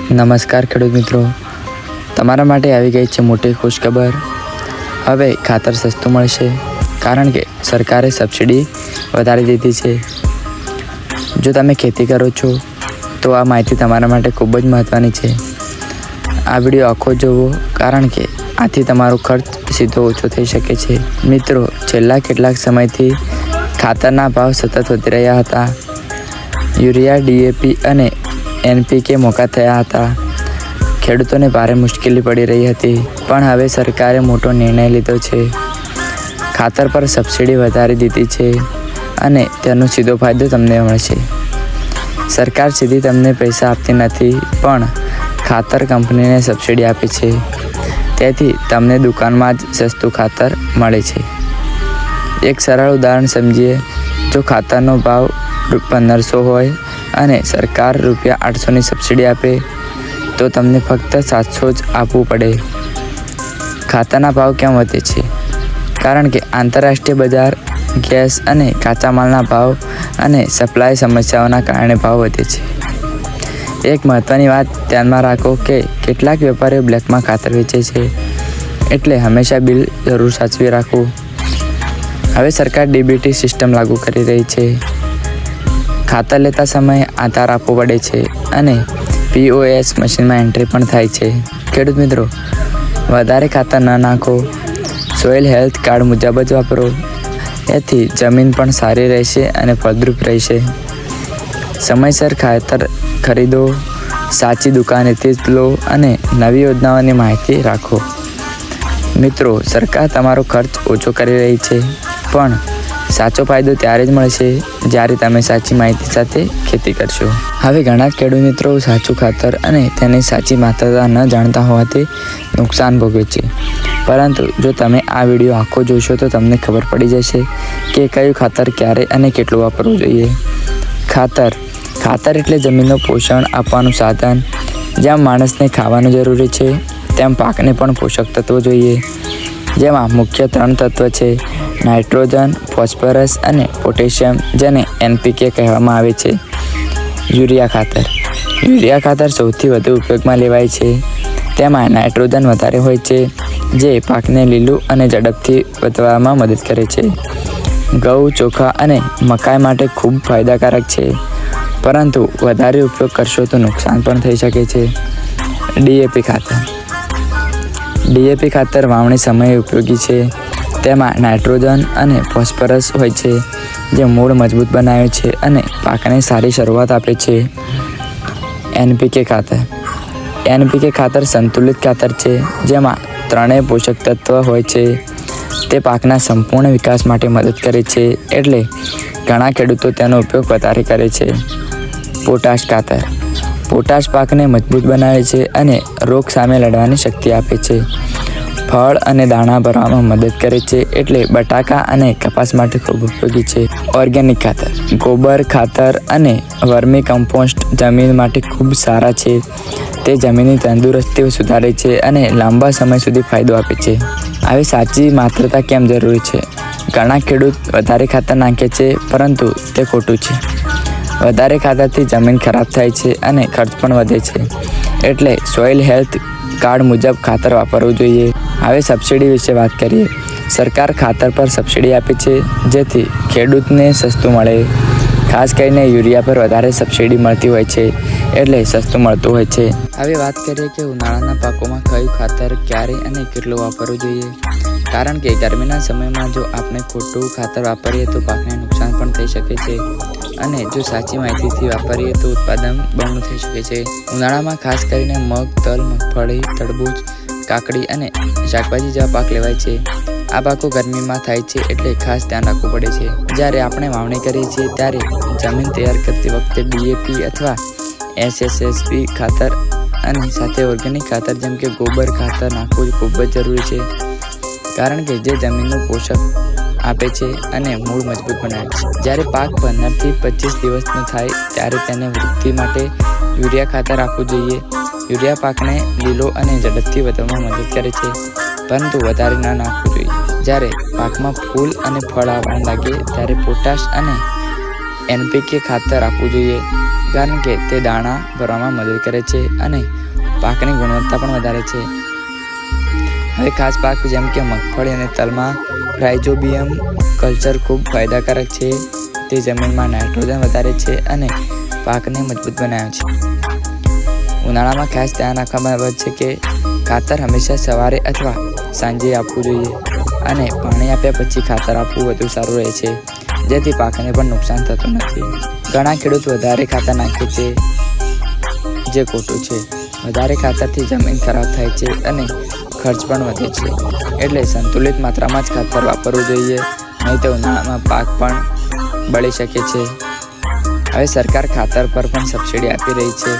નમસ્કાર ખેડૂત મિત્રો, તમારા માટે આવી ગઈ છે મોટી ખુશખબર। હવે ખાતર સસ્તું મળશે કારણ કે સરકારે સબસિડી વધારી દીધી છે। જો તમે ખેતી કરો છો તો આ માહિતી તમારા માટે ખૂબ જ મહત્ત્વની છે। આ વિડીયો આખો જોવો કારણ કે આથી તમારો ખર્ચ સીધો ઓછો થઈ શકે છે। મિત્રો, છેલ્લા કેટલાક સમયથી ખાતરના ભાવ સતત વધી રહ્યા હતા। યુરિયા, ડીએપી અને એનપીકે મોંઘા થયા હતા। ખેડૂતોને ભારે મુશ્કેલી પડી રહી હતી, પણ હવે સરકારે મોટો નિર્ણય લીધો છે। ખાતર પર સબસિડી વધારી દીધી છે અને તેનો સીધો ફાયદો તમને મળશે। સરકાર સીધી તમને પૈસા આપતી નથી, પણ ખાતર કંપનીને સબસિડી આપે છે, તેથી તમને દુકાનમાં જ સસ્તું ખાતર મળે છે। એક સરળ ઉદાહરણ સમજીએ। જો ખાતરનો ભાવ 1500 હોય અને સરકાર ₹800ની સબસિડી આપે તો તમને ફક્ત 700 જ આપવું પડે। ખાતરના ભાવ કેમ વધે છે? કારણ કે આંતરરાષ્ટ્રીય બજાર, ગેસ અને કાચા માલના ભાવ અને સપ્લાય સમસ્યાઓના કારણે ભાવ વધે છે। એક મહત્ત્વની વાત ધ્યાનમાં રાખો કે કેટલાક વેપારીઓ બ્લેકમાં ખાતર વેચે છે, એટલે હંમેશા બિલ જરૂર સાચવી રાખવું। હવે સરકાર ડીબીટી સિસ્ટમ લાગુ કરી રહી છે। ખાતર લેતા સમયે આધાર આપવો પડે છે અને POS મશીનમાં એન્ટ્રી પણ થાય છે। ખેડૂત મિત્રો, વધારે ખાતર ન નાખો, સોઇલ હેલ્થ કાર્ડ મુજબ જ વાપરો, એથી જમીન પણ સારી રહેશે અને ફળદ્રુપ રહેશે। સમયસર ખાતર ખરીદો, સાચી દુકાનેથી જ લો અને નવી યોજનાઓની માહિતી રાખો। મિત્રો, સરકાર તમારો ખર્ચ ઓછો કરી રહી છે, પણ સાચો ફાયદો ત્યારે જ મળશે જ્યારે તમે સાચી માહિતી સાથે ખેતી કરશો। હવે ઘણા ખેડૂત મિત્રો સાચું ખાતર અને તેની સાચી માત્રા ન જાણતા હોવાથી નુકસાન ભોગવે છે, પરંતુ જો તમે આ વિડીયો આખો જોશો તો તમને ખબર પડી જશે કે કયું ખાતર ક્યારે અને કેટલું વાપરવું જોઈએ। ખાતર એટલે જમીનનું પોષણ આપવાનું સાધન। જેમ માણસને ખાવાનું જરૂરી છે, તેમ પાકને પણ પોષક તત્વો જોઈએ, જેમાં મુખ્ય 3 તત્વ છે: નાઇટ્રોજન, ફોસ્ફરસ અને પોટેશિયમ, જેને NPK કહેવામાં આવે છે। યુરિયા ખાતર સૌથી વધુ ઉપયોગમાં લેવાય છે। તેમાં નાઇટ્રોજન વધારે હોય છે, જે પાકને લીલું અને ઝડપથી વધવામાં મદદ કરે છે। ઘઉં, ચોખા અને મકાઈ માટે ખૂબ ફાયદાકારક છે, પરંતુ વધારે ઉપયોગ કરશો તો નુકસાન પણ થઈ શકે છે। ડીએપી ખાતર વાવણી સમયે ઉપયોગી છે। તેમાં નાઇટ્રોજન અને ફોસ્ફરસ હોય છે, જે મૂળ મજબૂત બનાવે છે અને પાકને સારી શરૂઆત આપે છે। NPK ખાતર સંતુલિત ખાતર છે, જેમાં 3 પોષક તત્વ હોય છે। તે પાકના સંપૂર્ણ વિકાસ માટે મદદ કરે છે, એટલે ઘણા ખેડૂતો તેનો ઉપયોગ વધારે કરે છે। પોટાશ પાકને મજબૂત બનાવે છે અને રોગ સામે લડવાની શક્તિ આપે છે। ફળ અને દાણા ભરવામાં મદદ કરે છે, એટલે બટાકા અને કપાસ માટે ખૂબ ઉપયોગી છે। ઓર્ગેનિક ખાતર, ગોબર ખાતર અને વર્મી કમ્પોસ્ટ જમીન માટે ખૂબ સારા છે। તે જમીનની તંદુરસ્તી સુધારે છે અને લાંબા સમય સુધી ફાયદો આપે છે। આવી સાચી માત્રા કેમ જરૂરી છે? ઘણા ખેડૂત વધારે ખાતર નાખે છે, પરંતુ તે ખોટું છે। વધારે ખાતરથી જમીન ખરાબ થાય છે અને ખર્ચ પણ વધે છે, એટલે સોઇલ હેલ્થ કાર્ડ મુજબ ખાતર વાપરવું જોઈએ। હવે સબસિડી વિશે વાત કરીએ। સરકાર ખાતર પર સબસિડી આપે છે, જેથી ખેડૂતને સસ્તું મળે। ખાસ કરીને યુરિયા પર વધારે સબસિડી મળતી હોય છે, એટલે સસ્તું મળતું હોય છે। હવે વાત કરીએ કે ઉનાળાના પાકોમાં કયું ખાતર ક્યારે અને કેટલું વાપરવું જોઈએ, કારણ કે ગરમીના સમયમાં જો આપણે ખોટું ખાતર વાપરીએ તો પાકને નુકસાન પણ થઈ શકે છે, અને જો સાચી માહિતીથી વાપરીએ તો ઉત્પાદન બમણું થઈ શકે છે। ઉનાળામાં ખાસ કરીને મગ, તલ, મગફળી, તરબૂચ, કાકડી અને શાકભાજી જેવા પાક લેવાય છે। આ પાકો ગરમીમાં થાય છે, એટલે ખાસ ધ્યાન રાખવું પડે છે। જ્યારે આપણે વાવણી કરીએ છીએ ત્યારે જમીન તૈયાર કરતી વખતે DAP અથવા SSSP ખાતર અને સાથે ઓર્ગેનિક ખાતર જેમ કે ગોબર ખાતર નાખવું ખૂબ જ જરૂરી છે, કારણ કે જે જમીનનું પોષક આપે છે અને મૂળ મજબૂત બનાવે છે। જ્યારે પાક 15થી 25 દિવસનો થાય ત્યારે તેને વૃદ્ધિ માટે યુરિયા ખાતર આપવું જોઈએ। યુરિયા પાકને લીલો અને ઝડપથી વધવામાં મદદ કરે છે, પરંતુ વધારે ન નાખવું જોઈએ। જ્યારે પાકમાં ફૂલ અને ફળ આવવા લાગે ત્યારે પોટાશ અને NPK ખાતર આપવું જોઈએ। કારણ કે તે દાણા ભરવામાં મદદ કરે છે અને પાકની ગુણવત્તા પણ વધારે છે. હવે ખાસ પાક જેમ કે મગફળી અને તલમાં રાઇઝોબિયમ કલ્ચર ખૂબ ફાયદાકારક છે. તે જમીનમાં નાઇટ્રોજન વધારે છે અને પાકને મજબૂત બનાવે છે. ઉનાળામાં ખાસ ધ્યાન રાખવામાં આવે છે કે ખાતર હંમેશા સવારે અથવા સાંજે આપવું જોઈએ અને પાણી આપ્યા પછી ખાતર આપવું વધુ સારું રહે છે, જેથી પાકને પણ નુકસાન થતું નથી. ઘણા ખેડૂત વધારે ખાતર નાખે છે, જે ખોટું છે. વધારે ખાતરથી જમીન ખરાબ થાય છે અને ખર્ચ પણ વધે છે. એટલે સંતુલિત માત્રામાં જ ખાતર વાપરવું જોઈએ, નહીં તો ઉનાળામાં પાક પણ બળી શકે છે. હવે સરકાર ખાતર પર પણ સબસિડી આપી રહી છે,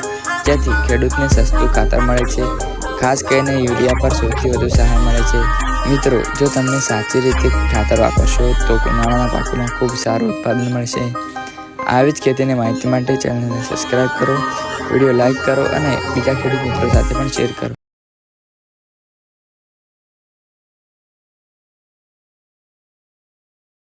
જેથી ખેડૂતને સસ્તું ખાતર મળે છે. ખાસ કરીને યુરિયા પર સૌથી વધુ સહાય મળે છે. મિત્રો, જો તમને સાચી રીતે ખાતર વાપરશો તો ઉનાળાના પાકોમાં ખૂબ સારું ઉત્પાદન મળશે. આવી જ ખેતીની માહિતી માટે ચેનલને સબસ્ક્રાઈબ કરો, વિડીયો લાઈક કરો અને બીજા ખેડૂત મિત્રો સાથે પણ શેર કરો.